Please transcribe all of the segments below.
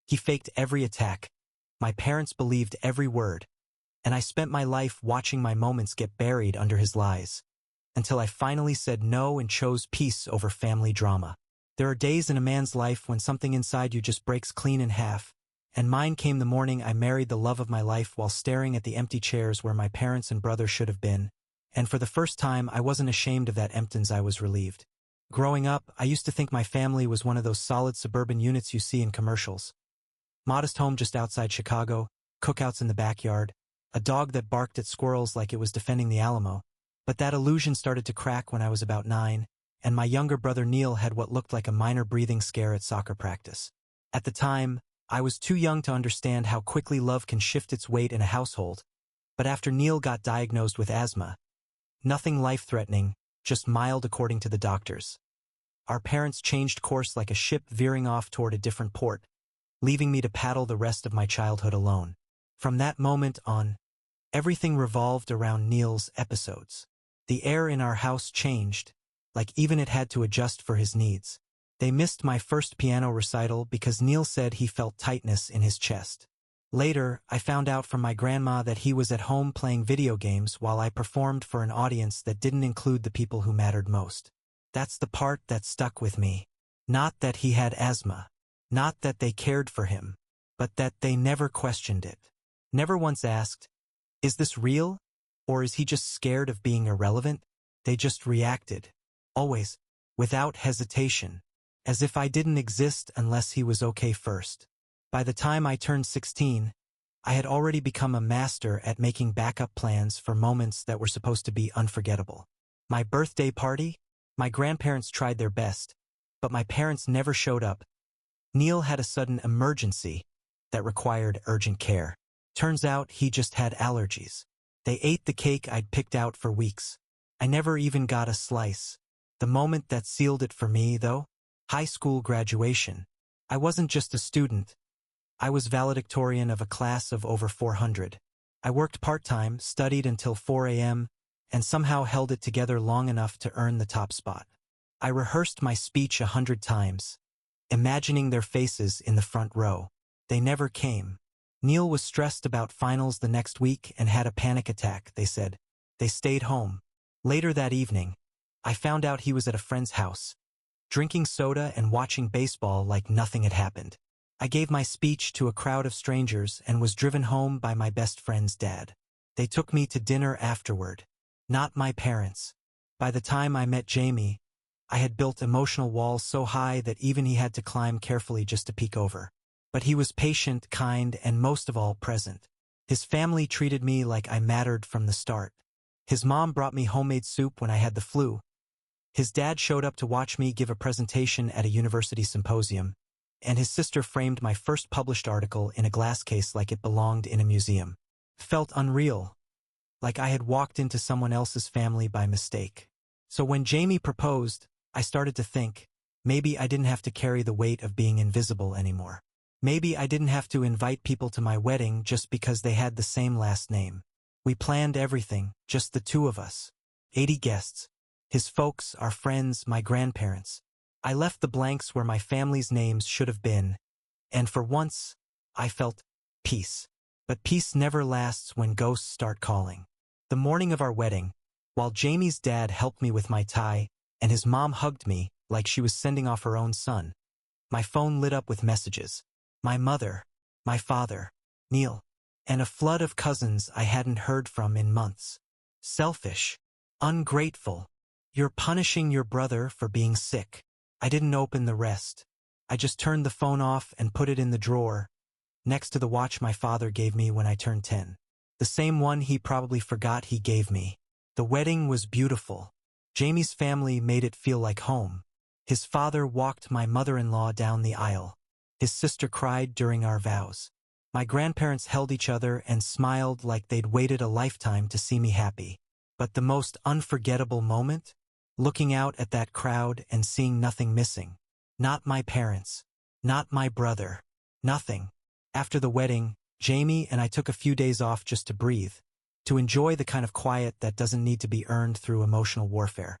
He faked every attack. My parents believed every word, and I spent my life watching my moments get buried under his lies, until I finally said no and chose peace over family drama. There are days in a man's life when something inside you just breaks clean in half, and mine came the morning I married the love of my life while staring at the empty chairs where my parents and brother should have been, and for the first time I wasn't ashamed of that emptiness. I was relieved. Growing up, I used to think my family was one of those solid suburban units you see in commercials. Modest home just outside Chicago, cookouts in the backyard, a dog that barked at squirrels like it was defending the Alamo. But that illusion started to crack when I was about 9, and my younger brother Neil had what looked like a minor breathing scare at soccer practice. At the time, I was too young to understand how quickly love can shift its weight in a household, but after Neil got diagnosed with asthma, nothing life-threatening, just mild according to the doctors, our parents changed course like a ship veering off toward a different port, leaving me to paddle the rest of my childhood alone. From that moment on, everything revolved around Neil's episodes. The air in our house changed, like even it had to adjust for his needs. They missed my first piano recital because Neil said he felt tightness in his chest. Later, I found out from my grandma that he was at home playing video games while I performed for an audience that didn't include the people who mattered most. That's the part that stuck with me. Not that he had asthma. Not that they cared for him, but that they never questioned it. Never once asked, "Is this real? Or is he just scared of being irrelevant?" They just reacted. Always, without hesitation, as if I didn't exist unless he was okay first. By the time I turned 16, I had already become a master at making backup plans for moments that were supposed to be unforgettable. My birthday party? My grandparents tried their best, but my parents never showed up. Neil had a sudden emergency that required urgent care. Turns out he just had allergies. They ate the cake I'd picked out for weeks. I never even got a slice. The moment that sealed it for me, though, high school graduation. I wasn't just a student. I was valedictorian of a class of over 400. I worked part-time, studied until 4 a.m., and somehow held it together long enough to earn the top spot. I rehearsed my speech 100 times, imagining their faces in the front row. They never came. Neil was stressed about finals the next week and had a panic attack, they said. They stayed home. Later that evening, I found out he was at a friend's house, drinking soda and watching baseball like nothing had happened. I gave my speech to a crowd of strangers and was driven home by my best friend's dad. They took me to dinner afterward. Not my parents. By the time I met Jamie, I had built emotional walls so high that even he had to climb carefully just to peek over. But he was patient, kind, and most of all present. His family treated me like I mattered from the start. His mom brought me homemade soup when I had the flu. His dad showed up to watch me give a presentation at a university symposium, and his sister framed my first published article in a glass case like it belonged in a museum. Felt unreal, like I had walked into someone else's family by mistake. So when Jamie proposed, I started to think, maybe I didn't have to carry the weight of being invisible anymore. Maybe I didn't have to invite people to my wedding just because they had the same last name. We planned everything, just the two of us. 80 guests. His folks, our friends, my grandparents. I left the blanks where my family's names should have been, and for once, I felt peace. But peace never lasts when ghosts start calling. The morning of our wedding, while Jamie's dad helped me with my tie, and his mom hugged me like she was sending off her own son, my phone lit up with messages. My mother, my father, Neil, and a flood of cousins I hadn't heard from in months. Selfish. Ungrateful. You're punishing your brother for being sick. I didn't open the rest. I just turned the phone off and put it in the drawer, next to the watch my father gave me when I turned 10. The same one he probably forgot he gave me. The wedding was beautiful. Jamie's family made it feel like home. His father walked my mother-in-law down the aisle. His sister cried during our vows. My grandparents held each other and smiled like they'd waited a lifetime to see me happy. But the most unforgettable moment? Looking out at that crowd and seeing nothing missing. Not my parents. Not my brother. Nothing. After the wedding, Jamie and I took a few days off just to breathe, to enjoy the kind of quiet that doesn't need to be earned through emotional warfare.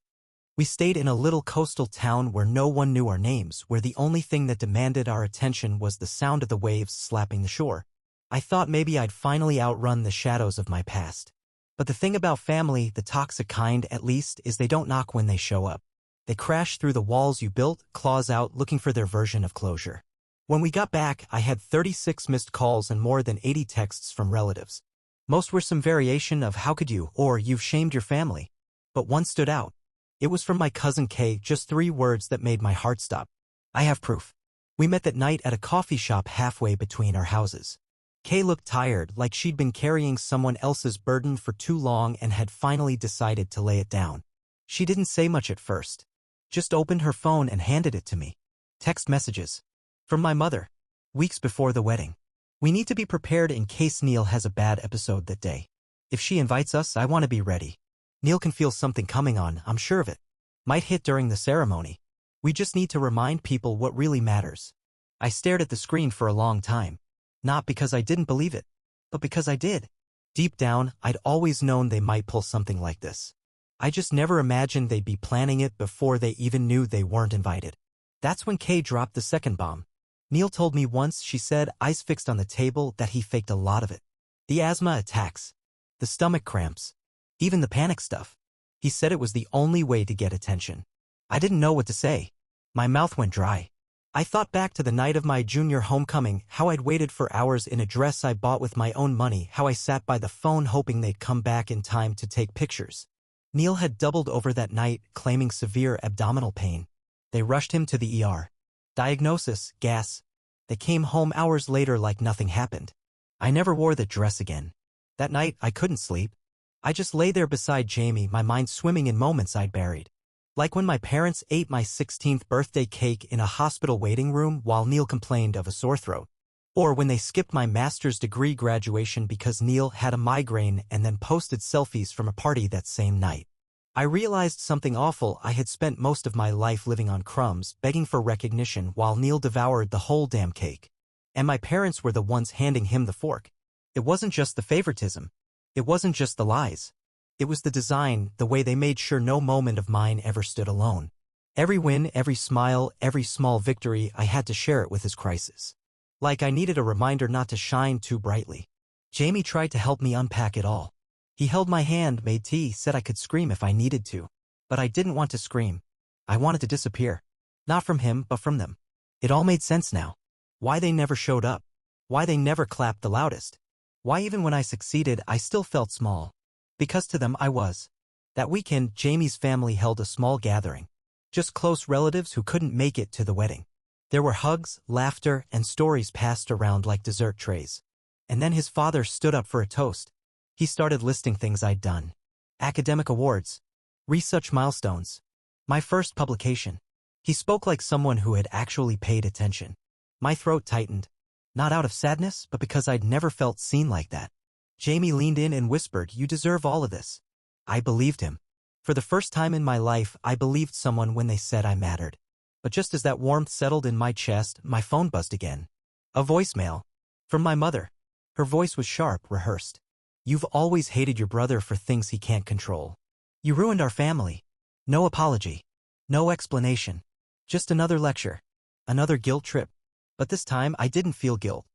We stayed in a little coastal town where no one knew our names, where the only thing that demanded our attention was the sound of the waves slapping the shore. I thought maybe I'd finally outrun the shadows of my past. But the thing about family, the toxic kind at least, is they don't knock when they show up. They crash through the walls you built, claws out, looking for their version of closure. When we got back, I had 36 missed calls and more than 80 texts from relatives. Most were some variation of "how could you" or "you've shamed your family." But one stood out. It was from my cousin Kay, just 3 words that made my heart stop. I have proof. We met that night at a coffee shop halfway between our houses. Kay looked tired, like she'd been carrying someone else's burden for too long and had finally decided to lay it down. She didn't say much at first. Just opened her phone and handed it to me. Text messages. From my mother. Weeks before the wedding. "We need to be prepared in case Neil has a bad episode that day. If she invites us, I want to be ready. Neil can feel something coming on, I'm sure of it. Might hit during the ceremony. We just need to remind people what really matters." I stared at the screen for a long time. Not because I didn't believe it, but because I did. Deep down, I'd always known they might pull something like this. I just never imagined they'd be planning it before they even knew they weren't invited. That's when Kay dropped the second bomb. Neil told me once, she said, eyes fixed on the table, that he faked a lot of it. The asthma attacks. The stomach cramps. Even the panic stuff. He said it was the only way to get attention. I didn't know what to say. My mouth went dry. I thought back to the night of my junior homecoming, how I'd waited for hours in a dress I bought with my own money, how I sat by the phone hoping they'd come back in time to take pictures. Neil had doubled over that night, claiming severe abdominal pain. They rushed him to the ER. Diagnosis, gas. They came home hours later like nothing happened. I never wore that dress again. That night, I couldn't sleep. I just lay there beside Jamie, my mind swimming in moments I'd buried. Like when my parents ate my 16th birthday cake in a hospital waiting room while Neil complained of a sore throat. Or when they skipped my master's degree graduation because Neil had a migraine and then posted selfies from a party that same night. I realized something awful. I had spent most of my life living on crumbs, begging for recognition while Neil devoured the whole damn cake. And my parents were the ones handing him the fork. It wasn't just the favoritism. It wasn't just the lies. It was the design, the way they made sure no moment of mine ever stood alone. Every win, every smile, every small victory, I had to share it with his crisis. Like I needed a reminder not to shine too brightly. Jamie tried to help me unpack it all. He held my hand, made tea, said I could scream if I needed to. But I didn't want to scream. I wanted to disappear. Not from him, but from them. It all made sense now. Why they never showed up. Why they never clapped the loudest. Why even when I succeeded, I still felt small. Because to them I was. That weekend, Jamie's family held a small gathering. Just close relatives who couldn't make it to the wedding. There were hugs, laughter, and stories passed around like dessert trays. And then his father stood up for a toast. He started listing things I'd done. Academic awards. Research milestones. My first publication. He spoke like someone who had actually paid attention. My throat tightened. Not out of sadness, but because I'd never felt seen like that. Jamie leaned in and whispered, "You deserve all of this." I believed him. For the first time in my life, I believed someone when they said I mattered. But just as that warmth settled in my chest, my phone buzzed again. A voicemail. From my mother. Her voice was sharp, rehearsed. "You've always hated your brother for things he can't control. You ruined our family. No apology. No explanation. Just another lecture. Another guilt trip. But this time, I didn't feel guilt.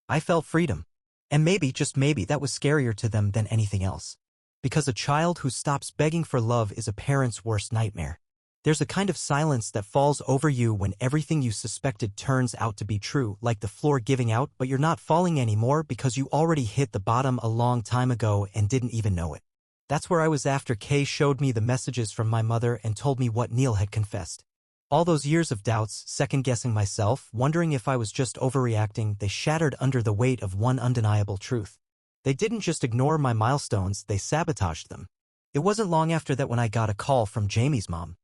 I felt freedom. And maybe, just maybe, that was scarier to them than anything else. Because a child who stops begging for love is a parent's worst nightmare. There's a kind of silence that falls over you when everything you suspected turns out to be true, like the floor giving out, but you're not falling anymore because you already hit the bottom a long time ago and didn't even know it. That's where I was after Kay showed me the messages from my mother and told me what Neil had confessed. All those years of doubts, second-guessing myself, wondering if I was just overreacting, they shattered under the weight of one undeniable truth. They didn't just ignore my milestones, they sabotaged them. It wasn't long after that when I got a call from Jamie's mom.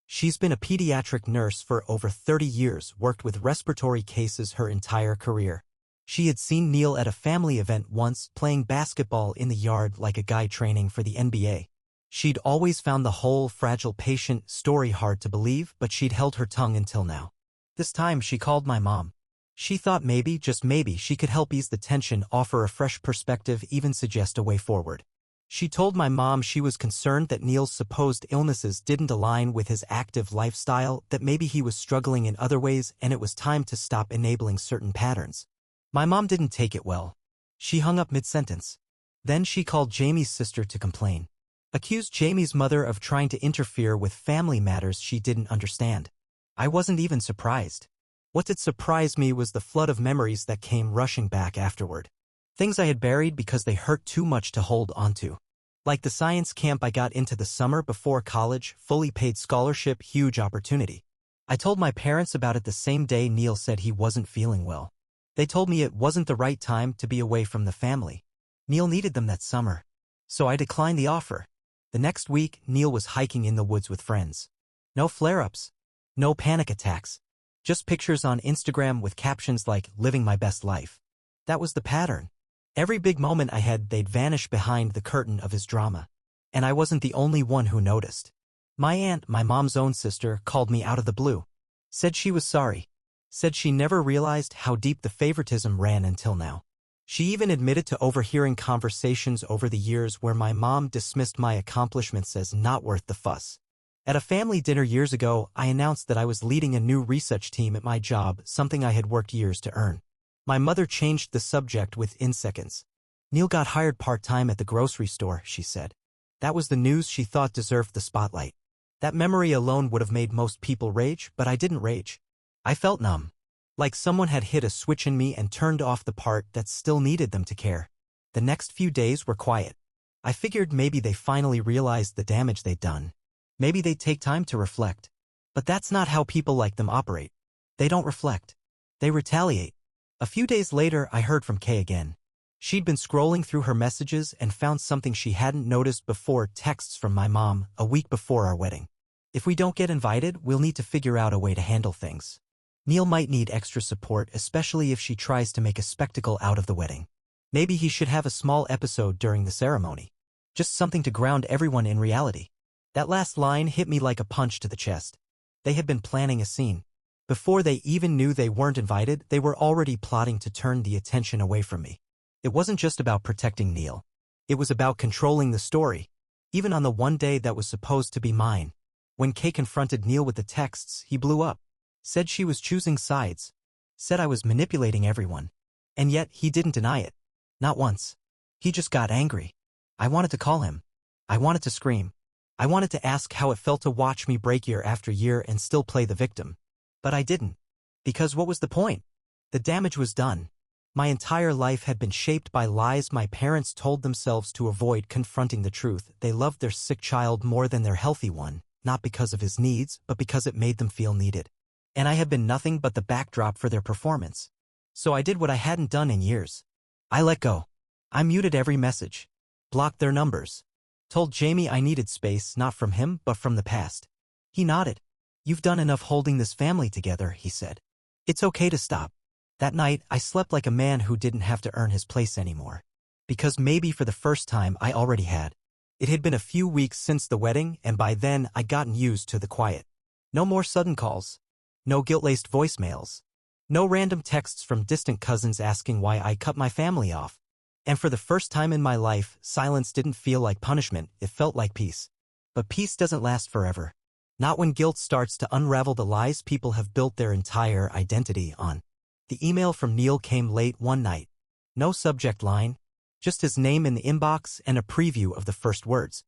She's been a pediatric nurse for over 30 years, worked with respiratory cases her entire career. She had seen Neil at a family event once, playing basketball in the yard like a guy training for the NBA. She'd always found the whole fragile patient story hard to believe, but she'd held her tongue until now. This time she called my mom. She thought maybe, just maybe, she could help ease the tension, offer a fresh perspective, even suggest a way forward. She told my mom she was concerned that Neil's supposed illnesses didn't align with his active lifestyle, that maybe he was struggling in other ways and it was time to stop enabling certain patterns. My mom didn't take it well. She hung up mid-sentence. Then she called Jamie's sister to complain. Accused Jamie's mother of trying to interfere with family matters she didn't understand. I wasn't even surprised. What did surprise me was the flood of memories that came rushing back afterward. Things I had buried because they hurt too much to hold onto. Like the science camp I got into the summer before college, fully paid scholarship, huge opportunity. I told my parents about it the same day Neil said he wasn't feeling well. They told me it wasn't the right time to be away from the family. Neil needed them that summer. So I declined the offer. The next week, Neil was hiking in the woods with friends. No flare-ups. No panic attacks. Just pictures on Instagram with captions like, "Living my best life." That was the pattern. Every big moment I had, they'd vanish behind the curtain of his drama. And I wasn't the only one who noticed. My aunt, my mom's own sister, called me out of the blue. Said she was sorry. Said she never realized how deep the favoritism ran until now. She even admitted to overhearing conversations over the years where my mom dismissed my accomplishments as not worth the fuss. At a family dinner years ago, I announced that I was leading a new research team at my job, something I had worked years to earn. My mother changed the subject within seconds. Neil got hired part-time at the grocery store, she said. That was the news she thought deserved the spotlight. That memory alone would have made most people rage, but I didn't rage. I felt numb. Like someone had hit a switch in me and turned off the part that still needed them to care. The next few days were quiet. I figured maybe they finally realized the damage they'd done. Maybe they'd take time to reflect. But that's not how people like them operate. They don't reflect. They retaliate. A few days later, I heard from Kay again. She'd been scrolling through her messages and found something she hadn't noticed before, texts from my mom, a week before our wedding. "If we don't get invited, we'll need to figure out a way to handle things. Neil might need extra support, especially if she tries to make a spectacle out of the wedding. Maybe he should have a small episode during the ceremony. Just something to ground everyone in reality." That last line hit me like a punch to the chest. They had been planning a scene. Before they even knew they weren't invited, they were already plotting to turn the attention away from me. It wasn't just about protecting Neil. It was about controlling the story, even on the one day that was supposed to be mine. When Kay confronted Neil with the texts, he blew up. Said she was choosing sides. Said I was manipulating everyone. And yet, he didn't deny it. Not once. He just got angry. I wanted to call him. I wanted to scream. I wanted to ask how it felt to watch me break year after year and still play the victim. But I didn't. Because what was the point? The damage was done. My entire life had been shaped by lies my parents told themselves to avoid confronting the truth. They loved their sick child more than their healthy one, not because of his needs, but because it made them feel needed. And I had been nothing but the backdrop for their performance. So I did what I hadn't done in years. I let go. I muted every message. Blocked their numbers. Told Jamie I needed space, not from him, but from the past. He nodded. "You've done enough holding this family together," he said. "It's okay to stop." That night, I slept like a man who didn't have to earn his place anymore. Because maybe for the first time, I already had. It had been a few weeks since the wedding, and by then, I'd gotten used to the quiet. No more sudden calls. No guilt-laced voicemails. No random texts from distant cousins asking why I cut my family off. And for the first time in my life, silence didn't feel like punishment, it felt like peace. But peace doesn't last forever. Not when guilt starts to unravel the lies people have built their entire identity on. The email from Neil came late one night. No subject line, just his name in the inbox and a preview of the first words.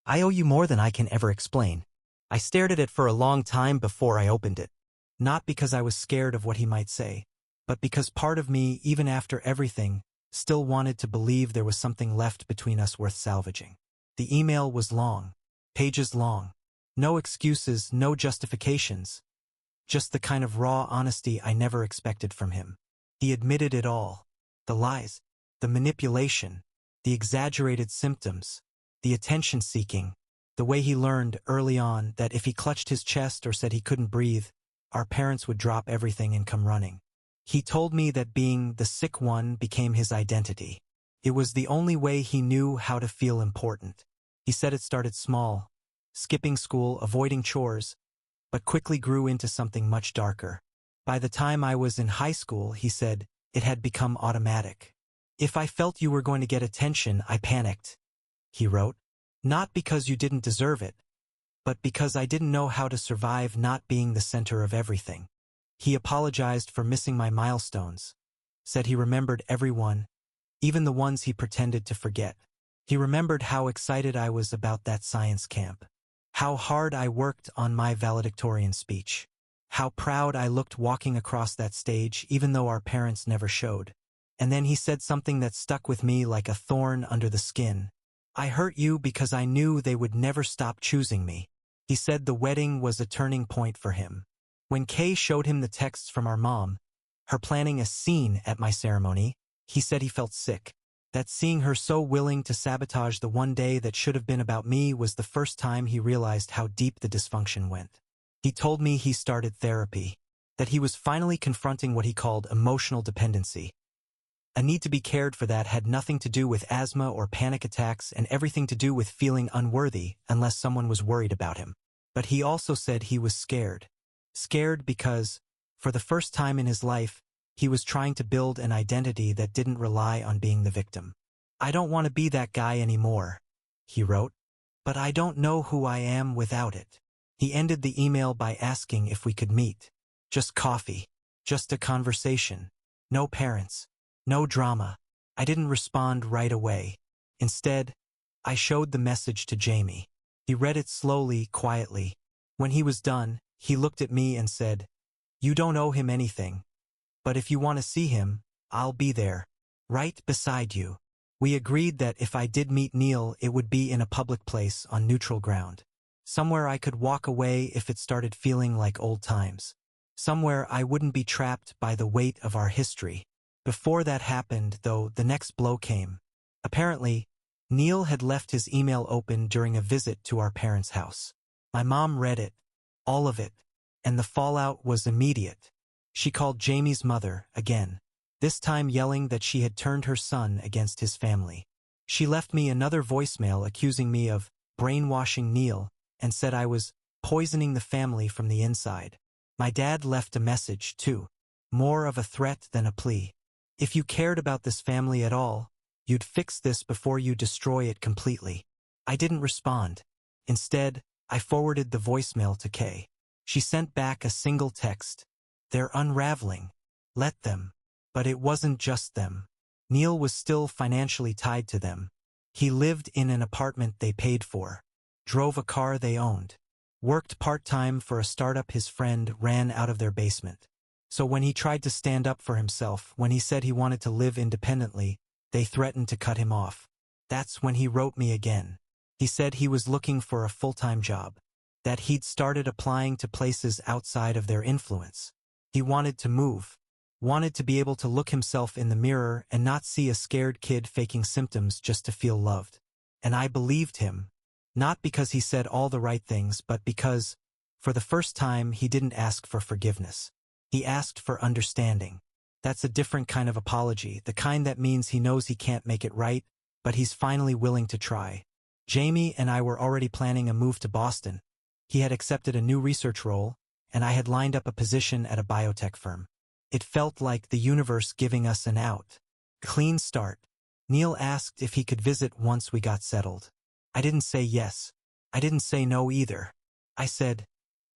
"I owe you more than I can ever explain." I stared at it for a long time before I opened it. Not because I was scared of what he might say, but because part of me, even after everything, still wanted to believe there was something left between us worth salvaging. The email was long, pages long. No excuses, no justifications. Just the kind of raw honesty I never expected from him. He admitted it all. The lies, the manipulation, the exaggerated symptoms, the attention-seeking, the way he learned early on that if he clutched his chest or said he couldn't breathe, our parents would drop everything and come running. He told me that being the sick one became his identity. It was the only way he knew how to feel important. He said it started small, skipping school, avoiding chores, but quickly grew into something much darker. By the time I was in high school, he said, it had become automatic. If I felt you were going to get attention, I panicked. he wrote. Not because you didn't deserve it, but because I didn't know how to survive not being the center of everything. He apologized for missing my milestones, said he remembered everyone, even the ones he pretended to forget. He remembered how excited I was about that science camp, how hard I worked on my valedictorian speech, how proud I looked walking across that stage even though our parents never showed. And then he said something that stuck with me like a thorn under the skin. I hurt you because I knew they would never stop choosing me. He said the wedding was a turning point for him. When Kay showed him the texts from our mom, her planning a scene at my ceremony, he said he felt sick. That seeing her so willing to sabotage the one day that should have been about me was the first time he realized how deep the dysfunction went. He told me he started therapy, that he was finally confronting what he called emotional dependency. A need to be cared for that had nothing to do with asthma or panic attacks and everything to do with feeling unworthy unless someone was worried about him. But he also said he was scared. Scared because, for the first time in his life, he was trying to build an identity that didn't rely on being the victim. I don't want to be that guy anymore, he wrote, but I don't know who I am without it. He ended the email by asking if we could meet. Just coffee. Just a conversation. No parents. No drama. I didn't respond right away. Instead, I showed the message to Jamie. He read it slowly, quietly. When he was done, he looked at me and said, "You don't owe him anything. But if you want to see him, I'll be there, right beside you." We agreed that if I did meet Neil, it would be in a public place on neutral ground. Somewhere I could walk away if it started feeling like old times. Somewhere I wouldn't be trapped by the weight of our history. Before that happened, though, the next blow came. Apparently, Neil had left his email open during a visit to our parents' house. My mom read it, all of it, and the fallout was immediate. She called Jamie's mother again, this time yelling that she had turned her son against his family. She left me another voicemail accusing me of brainwashing Neil and said I was poisoning the family from the inside. My dad left a message, too, more of a threat than a plea. If you cared about this family at all, you'd fix this before you destroy it completely. I didn't respond. Instead, I forwarded the voicemail to Kay. She sent back a single text. "They're unraveling. Let them." But it wasn't just them. Neil was still financially tied to them. He lived in an apartment they paid for, drove a car they owned, worked part-time for a startup his friend ran out of their basement. So when he tried to stand up for himself, when he said he wanted to live independently, they threatened to cut him off. That's when he wrote me again. He said he was looking for a full-time job, that he'd started applying to places outside of their influence. He wanted to move, wanted to be able to look himself in the mirror and not see a scared kid faking symptoms just to feel loved. And I believed him, not because he said all the right things, but because, for the first time, he didn't ask for forgiveness. He asked for understanding. That's a different kind of apology, the kind that means he knows he can't make it right, but he's finally willing to try. Jamie and I were already planning a move to Boston. He had accepted a new research role, and I had lined up a position at a biotech firm. It felt like the universe giving us an out. Clean start. Neil asked if he could visit once we got settled. I didn't say yes. I didn't say no either. I said,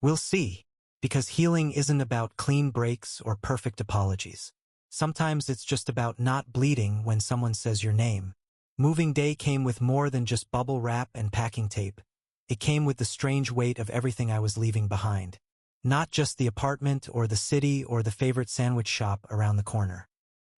"We'll see," because healing isn't about clean breaks or perfect apologies. Sometimes it's just about not bleeding when someone says your name. Moving day came with more than just bubble wrap and packing tape. It came with the strange weight of everything I was leaving behind. Not just the apartment or the city or the favorite sandwich shop around the corner,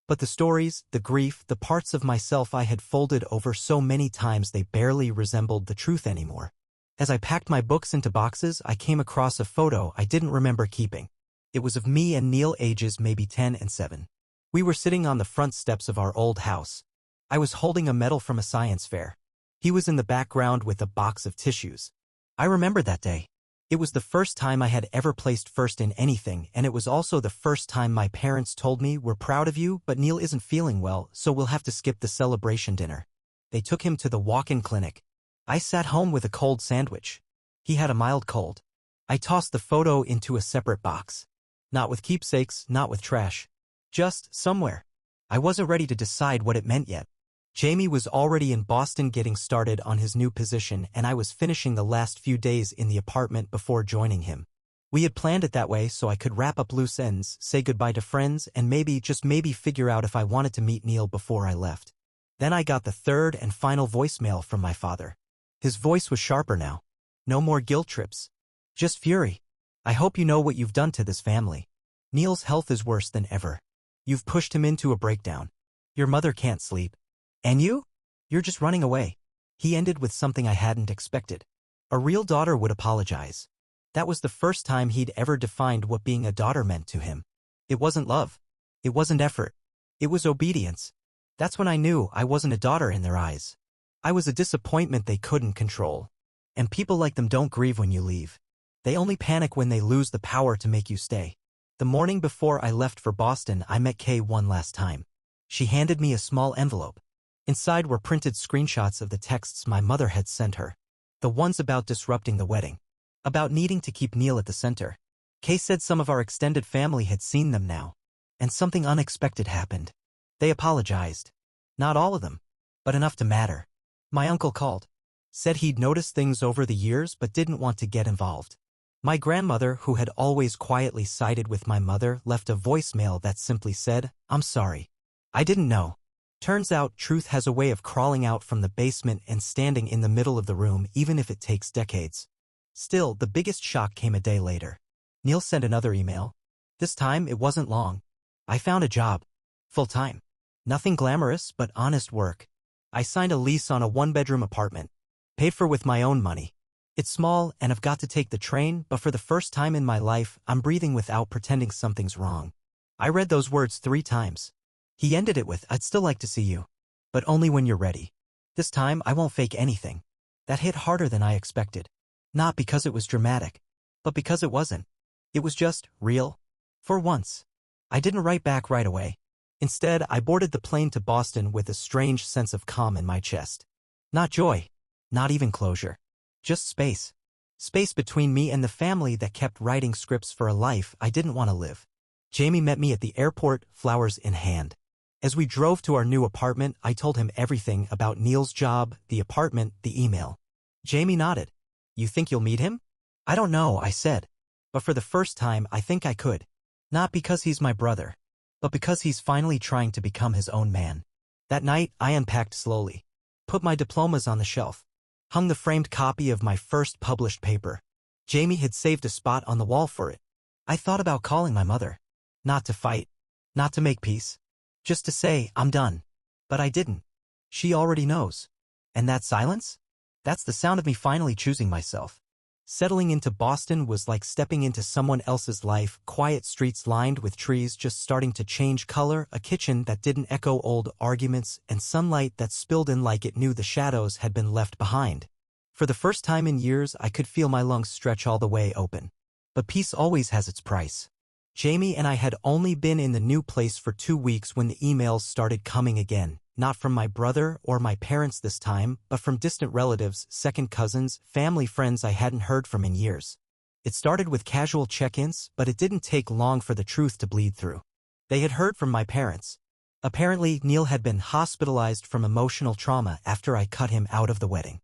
but the stories, the grief, the parts of myself I had folded over so many times they barely resembled the truth anymore. As I packed my books into boxes, I came across a photo I didn't remember keeping. It was of me and Neil, ages maybe 10 and 7. We were sitting on the front steps of our old house. I was holding a medal from a science fair. He was in the background with a box of tissues. I remember that day. It was the first time I had ever placed first in anything, and it was also the first time my parents told me, "We're proud of you, but Neil isn't feeling well, so we'll have to skip the celebration dinner." They took him to the walk-in clinic. I sat home with a cold sandwich. He had a mild cold. I tossed the photo into a separate box. Not with keepsakes, not with trash. Just somewhere. I wasn't ready to decide what it meant yet. Jamie was already in Boston getting started on his new position, and I was finishing the last few days in the apartment before joining him. We had planned it that way so I could wrap up loose ends, say goodbye to friends, and just maybe figure out if I wanted to meet Neil before I left. Then I got the third and final voicemail from my father. His voice was sharper now. No more guilt trips. Just fury. I hope you know what you've done to this family. Neil's health is worse than ever. You've pushed him into a breakdown. Your mother can't sleep. And you? You're just running away. He ended with something I hadn't expected. A real daughter would apologize. That was the first time he'd ever defined what being a daughter meant to him. It wasn't love. It wasn't effort. It was obedience. That's when I knew I wasn't a daughter in their eyes. I was a disappointment they couldn't control. And people like them don't grieve when you leave. They only panic when they lose the power to make you stay. The morning before I left for Boston, I met Kay one last time. She handed me a small envelope. Inside were printed screenshots of the texts my mother had sent her. The ones about disrupting the wedding. About needing to keep Neil at the center. Kay said some of our extended family had seen them now. And something unexpected happened. They apologized. Not all of them, but enough to matter. My uncle called. Said he'd noticed things over the years but didn't want to get involved. My grandmother, who had always quietly sided with my mother, left a voicemail that simply said, "I'm sorry. I didn't know." Turns out truth has a way of crawling out from the basement and standing in the middle of the room even if it takes decades. Still, the biggest shock came a day later. Neil sent another email. This time, it wasn't long. I found a job. Full-time. Nothing glamorous, but honest work. I signed a lease on a one-bedroom apartment. Paid for with my own money. It's small, and I've got to take the train, but for the first time in my life, I'm breathing without pretending something's wrong. I read those words 3 times. He ended it with, "I'd still like to see you. But only when you're ready. This time, I won't fake anything." That hit harder than I expected. Not because it was dramatic, but because it wasn't. It was just real. For once. I didn't write back right away. Instead, I boarded the plane to Boston with a strange sense of calm in my chest. Not joy. Not even closure. Just space. Space between me and the family that kept writing scripts for a life I didn't want to live. Jamie met me at the airport, flowers in hand. As we drove to our new apartment, I told him everything about Neil's job, the apartment, the email. Jamie nodded. "You think you'll meet him?" "I don't know," I said. "But for the first time, I think I could. Not because he's my brother, but because he's finally trying to become his own man." That night, I unpacked slowly. Put my diplomas on the shelf. Hung the framed copy of my first published paper. Jamie had saved a spot on the wall for it. I thought about calling my mother. Not to fight. Not to make peace. Just to say, "I'm done." But I didn't. She already knows. And that silence? That's the sound of me finally choosing myself. Settling into Boston was like stepping into someone else's life, quiet streets lined with trees just starting to change color, a kitchen that didn't echo old arguments, and sunlight that spilled in like it knew the shadows had been left behind. For the first time in years, I could feel my lungs stretch all the way open. But peace always has its price. Jamie and I had only been in the new place for 2 weeks when the emails started coming again. Not from my brother or my parents this time, but from distant relatives, second cousins, family friends I hadn't heard from in years. It started with casual check-ins, but it didn't take long for the truth to bleed through. They had heard from my parents. Apparently, Neil had been hospitalized from emotional trauma after I cut him out of the wedding.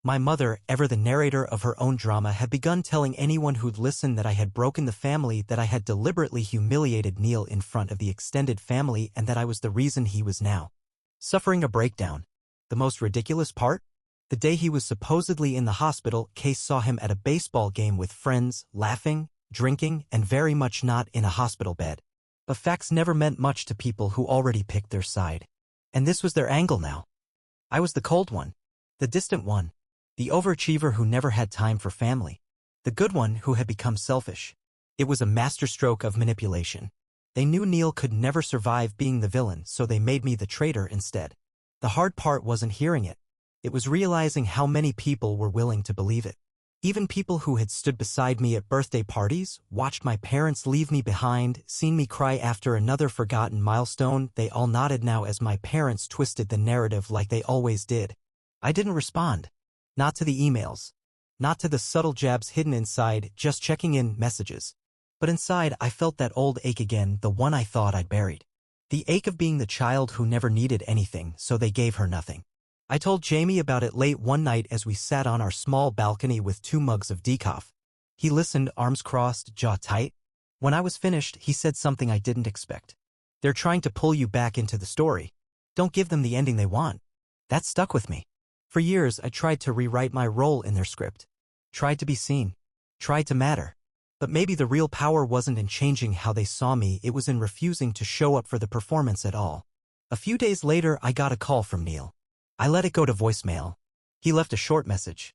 My mother, ever the narrator of her own drama, had begun telling anyone who'd listen that I had broken the family, that I had deliberately humiliated Neil in front of the extended family, and that I was the reason he was now suffering a breakdown. The most ridiculous part? The day he was supposedly in the hospital, Kay saw him at a baseball game with friends, laughing, drinking, and very much not in a hospital bed. But facts never meant much to people who already picked their side. And this was their angle now. I was the cold one. The distant one. The overachiever who never had time for family. The good one who had become selfish. It was a masterstroke of manipulation. They knew Neil could never survive being the villain, so they made me the traitor instead. The hard part wasn't hearing it. It was realizing how many people were willing to believe it. Even people who had stood beside me at birthday parties, watched my parents leave me behind, seen me cry after another forgotten milestone, they all nodded now as my parents twisted the narrative like they always did. I didn't respond. Not to the emails. Not to the subtle jabs hidden inside, just checking in messages. But inside, I felt that old ache again, the one I thought I'd buried. The ache of being the child who never needed anything, so they gave her nothing. I told Jamie about it late one night as we sat on our small balcony with 2 mugs of decaf. He listened, arms crossed, jaw tight. When I was finished, he said something I didn't expect. They're trying to pull you back into the story. Don't give them the ending they want. That stuck with me. For years, I tried to rewrite my role in their script. Tried to be seen. Tried to matter. But maybe the real power wasn't in changing how they saw me, it was in refusing to show up for the performance at all. A few days later, I got a call from Neil. I let it go to voicemail. He left a short message.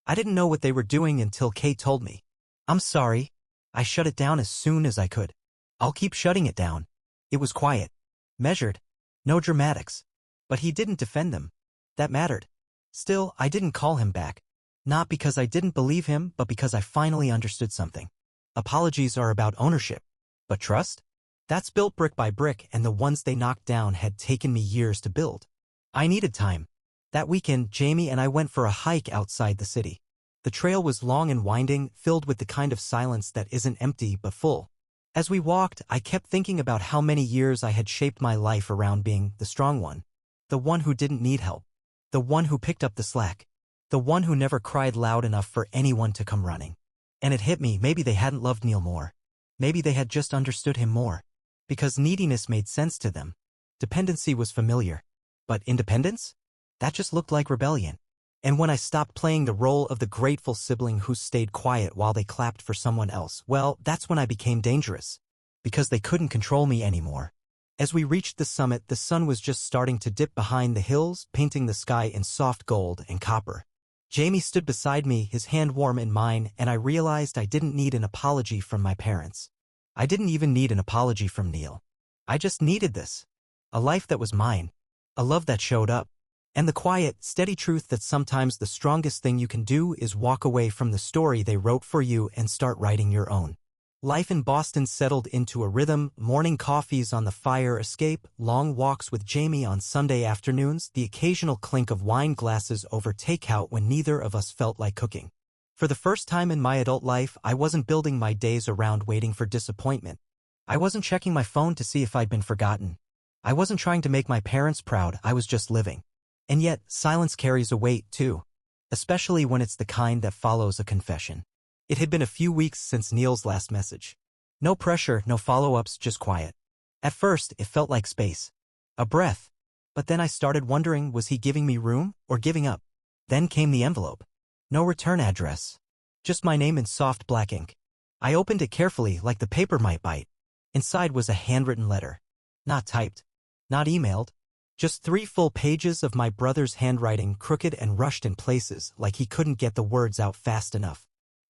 I didn't know what they were doing until Kay told me. I'm sorry. I shut it down as soon as I could. I'll keep shutting it down. It was quiet. Measured. No dramatics. But he didn't defend them. That mattered. Still, I didn't call him back. Not because I didn't believe him, but because I finally understood something. Apologies are about ownership. But trust? That's built brick by brick, and the ones they knocked down had taken me years to build. I needed time. That weekend, Jamie and I went for a hike outside the city. The trail was long and winding, filled with the kind of silence that isn't empty but full. As we walked, I kept thinking about how many years I had shaped my life around being the strong one. The one who didn't need help. The one who picked up the slack. The one who never cried loud enough for anyone to come running. And it hit me, maybe they hadn't loved Neil more. Maybe they had just understood him more. Because neediness made sense to them. Dependency was familiar. But independence? That just looked like rebellion. And when I stopped playing the role of the grateful sibling who stayed quiet while they clapped for someone else, well, that's when I became dangerous. Because they couldn't control me anymore. As we reached the summit, the sun was just starting to dip behind the hills, painting the sky in soft gold and copper. Jamie stood beside me, his hand warm in mine, and I realized I didn't need an apology from my parents. I didn't even need an apology from Neil. I just needed this. A life that was mine. A love that showed up. And the quiet, steady truth that sometimes the strongest thing you can do is walk away from the story they wrote for you and start writing your own. Life in Boston settled into a rhythm, morning coffees on the fire escape, long walks with Jamie on Sunday afternoons, the occasional clink of wine glasses over takeout when neither of us felt like cooking. For the first time in my adult life, I wasn't building my days around waiting for disappointment. I wasn't checking my phone to see if I'd been forgotten. I wasn't trying to make my parents proud, I was just living. And yet, silence carries a weight, too. Especially when it's the kind that follows a confession. It had been a few weeks since Neil's last message. No pressure, no follow-ups, just quiet. At first, it felt like space. A breath. But then I started wondering, was he giving me room, or giving up? Then came the envelope. No return address. Just my name in soft black ink. I opened it carefully, like the paper might bite. Inside was a handwritten letter. Not typed. Not emailed. Just 3 full pages of my brother's handwriting, crooked and rushed in places, like he couldn't get the words out fast enough.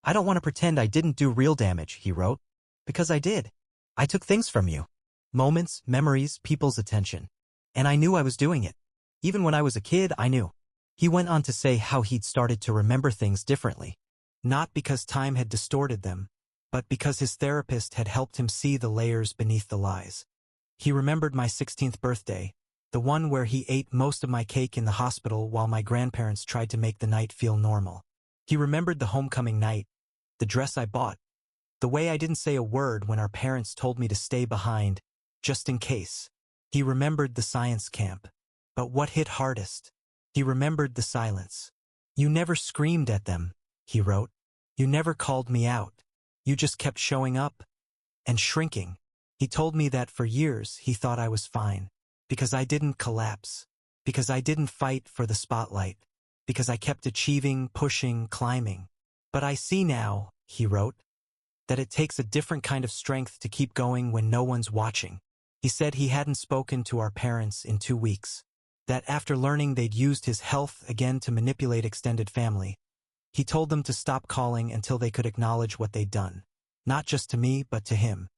I don't want to pretend I didn't do real damage, he wrote. Because I did. I took things from you. Moments, memories, people's attention. And I knew I was doing it. Even when I was a kid, I knew. He went on to say how he'd started to remember things differently. Not because time had distorted them, but because his therapist had helped him see the layers beneath the lies. He remembered my 16th birthday, the one where he ate most of my cake in the hospital while my grandparents tried to make the night feel normal. He remembered the homecoming night, the dress I bought, the way I didn't say a word when our parents told me to stay behind, just in case. He remembered the science camp. But what hit hardest? He remembered the silence. You never screamed at them, he wrote. You never called me out. You just kept showing up and shrinking. He told me that for years he thought I was fine, because I didn't collapse, because I didn't fight for the spotlight, because I kept achieving, pushing, climbing. But I see now, he wrote, that it takes a different kind of strength to keep going when no one's watching. He said he hadn't spoken to our parents in 2 weeks, that after learning they'd used his health again to manipulate extended family, he told them to stop calling until they could acknowledge what they'd done, not just to me but to him.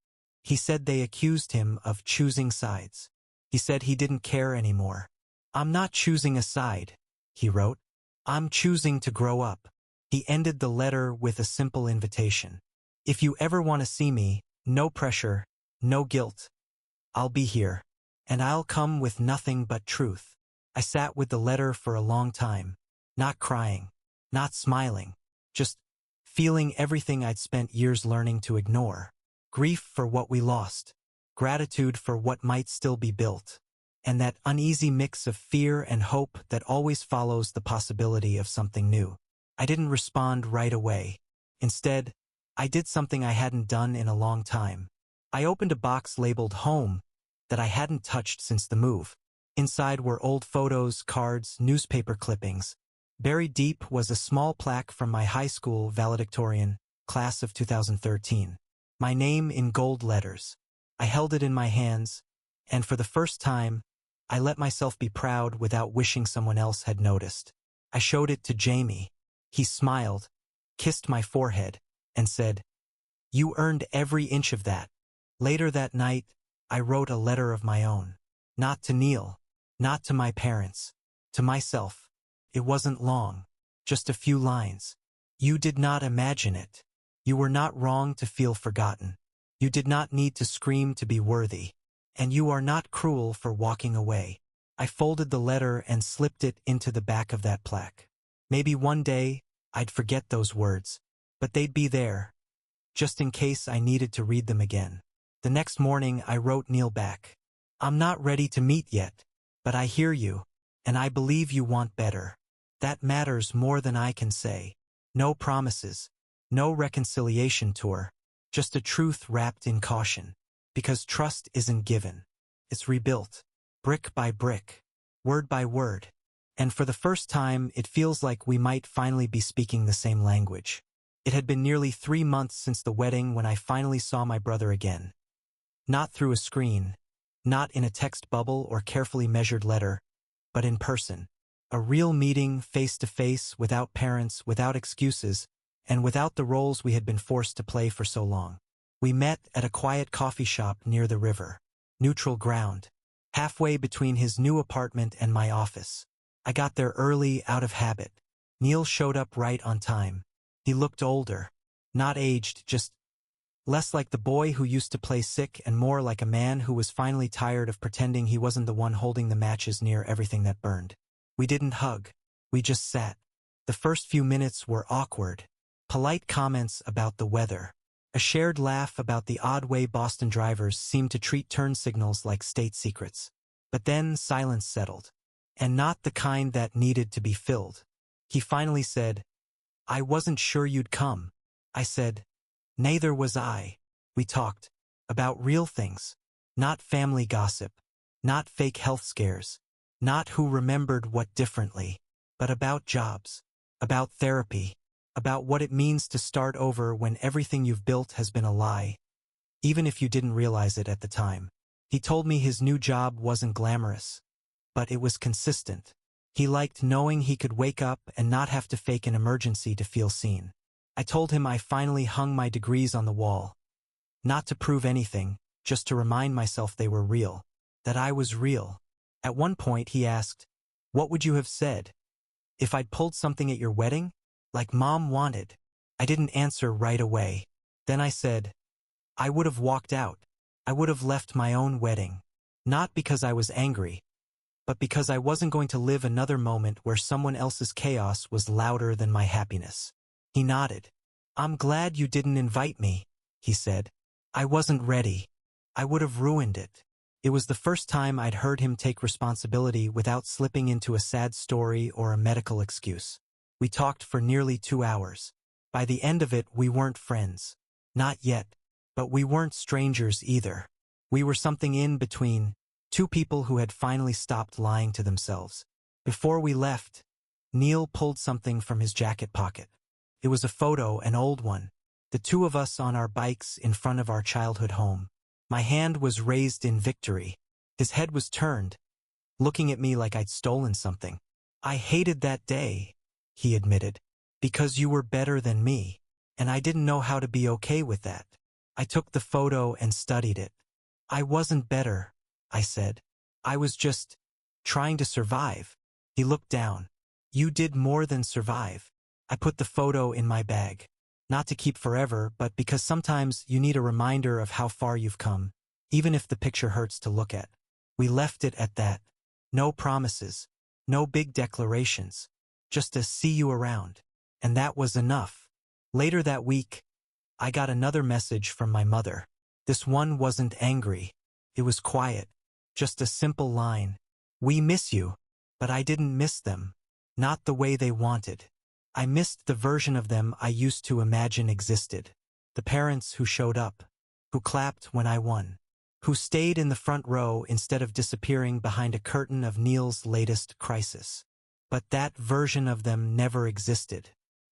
He said they accused him of choosing sides. He said he didn't care anymore. I'm not choosing a side, he wrote. I'm choosing to grow up. He ended the letter with a simple invitation. If you ever want to see me, no pressure, no guilt. I'll be here. And I'll come with nothing but truth. I sat with the letter for a long time, not crying, not smiling, just feeling everything I'd spent years learning to ignore. Grief for what we lost. gratitude for what might still be built, and that uneasy mix of fear and hope that always follows the possibility of something new. I didn't respond right away. Instead, I did something I hadn't done in a long time. I opened a box labeled Home that I hadn't touched since the move. Inside were old photos, cards, newspaper clippings. Buried deep was a small plaque from my high school valedictorian, class of 2013. My name in gold letters. I held it in my hands, and for the first time, I let myself be proud without wishing someone else had noticed. I showed it to Jamie. He smiled, kissed my forehead, and said, "You earned every inch of that." Later that night, I wrote a letter of my own. Not to Neil, not to my parents, to myself. It wasn't long, just a few lines. You did not imagine it. You were not wrong to feel forgotten. You did not need to scream to be worthy. And you are not cruel for walking away. I folded the letter and slipped it into the back of that plaque. Maybe one day, I'd forget those words, but they'd be there, just in case I needed to read them again. The next morning, I wrote Neil back. "I'm not ready to meet yet, but I hear you, and I believe you want better. That matters more than I can say. No promises, no reconciliation tour, just a truth wrapped in caution. Because trust isn't given. It's rebuilt, brick by brick, word by word. And for the first time, it feels like we might finally be speaking the same language." It had been nearly 3 months since the wedding when I finally saw my brother again. Not through a screen, not in a text bubble or carefully measured letter, but in person. A real meeting, face to face, without parents, without excuses, and without the roles we had been forced to play for so long. We met at a quiet coffee shop near the river. Neutral ground. Halfway between his new apartment and my office. I got there early, out of habit. Neil showed up right on time. He looked older. Not aged, just less like the boy who used to play sick and more like a man who was finally tired of pretending he wasn't the one holding the matches near everything that burned. We didn't hug. We just sat. The first few minutes were awkward. Polite comments about the weather. A shared laugh about the odd way Boston drivers seemed to treat turn signals like state secrets. But then silence settled. And not the kind that needed to be filled. He finally said, "I wasn't sure you'd come." I said, "Neither was I." We talked about real things. Not family gossip. Not fake health scares. Not who remembered what differently. But about jobs. About therapy. About what it means to start over when everything you've built has been a lie, even if you didn't realize it at the time. He told me his new job wasn't glamorous, but it was consistent. He liked knowing he could wake up and not have to fake an emergency to feel seen. I told him I finally hung my degrees on the wall. Not to prove anything, just to remind myself they were real, that I was real. At one point he asked, "What would you have said if I'd pulled something at your wedding? Like Mom wanted?" I didn't answer right away. Then I said, "I would have walked out. I would have left my own wedding. Not because I was angry, but because I wasn't going to live another moment where someone else's chaos was louder than my happiness." He nodded. "I'm glad you didn't invite me," he said. "I wasn't ready. I would have ruined it." It was the first time I'd heard him take responsibility without slipping into a sad story or a medical excuse. We talked for nearly 2 hours. By the end of it, we weren't friends. Not yet. But we weren't strangers either. We were something in between, two people who had finally stopped lying to themselves. Before we left, Neil pulled something from his jacket pocket. It was a photo, an old one. The two of us on our bikes in front of our childhood home. My hand was raised in victory. His head was turned, looking at me like I'd stolen something. "I hated that day," he admitted, "because you were better than me, and I didn't know how to be okay with that." I took the photo and studied it. "I wasn't better," I said. "I was just trying to survive." He looked down. "You did more than survive." I put the photo in my bag. Not to keep forever, but because sometimes you need a reminder of how far you've come, even if the picture hurts to look at. We left it at that. No promises, no big declarations. Just a "see you around." And that was enough. Later that week, I got another message from my mother. This one wasn't angry. It was quiet. Just a simple line. We miss you. But I didn't miss them. Not the way they wanted. I missed the version of them I used to imagine existed. The parents who showed up. Who clapped when I won. Who stayed in the front row instead of disappearing behind a curtain of Neil's latest crisis. But that version of them never existed.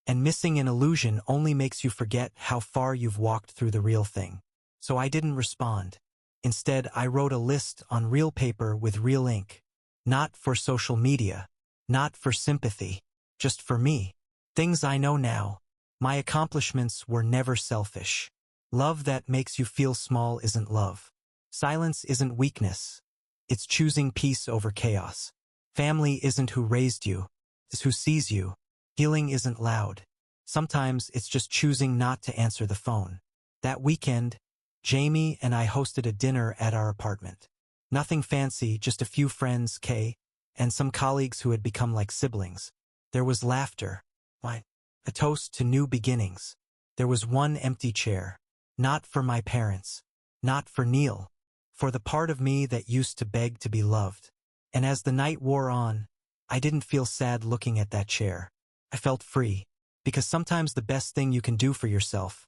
And missing an illusion only makes you forget how far you've walked through the real thing. So I didn't respond. Instead, I wrote a list on real paper with real ink. Not for social media. Not for sympathy. Just for me. Things I know now. My accomplishments were never selfish. Love that makes you feel small isn't love. Silence isn't weakness. It's choosing peace over chaos. Family isn't who raised you. It's who sees you. Healing isn't loud. Sometimes it's just choosing not to answer the phone. That weekend, Jamie and I hosted a dinner at our apartment. Nothing fancy, just a few friends, Kay, and some colleagues who had become like siblings. There was laughter. Wine. A toast to new beginnings. There was one empty chair. Not for my parents. Not for Neil. For the part of me that used to beg to be loved. And as the night wore on, I didn't feel sad looking at that chair. I felt free. Because sometimes the best thing you can do for yourself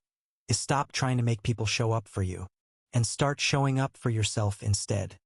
is stop trying to make people show up for you and start showing up for yourself instead.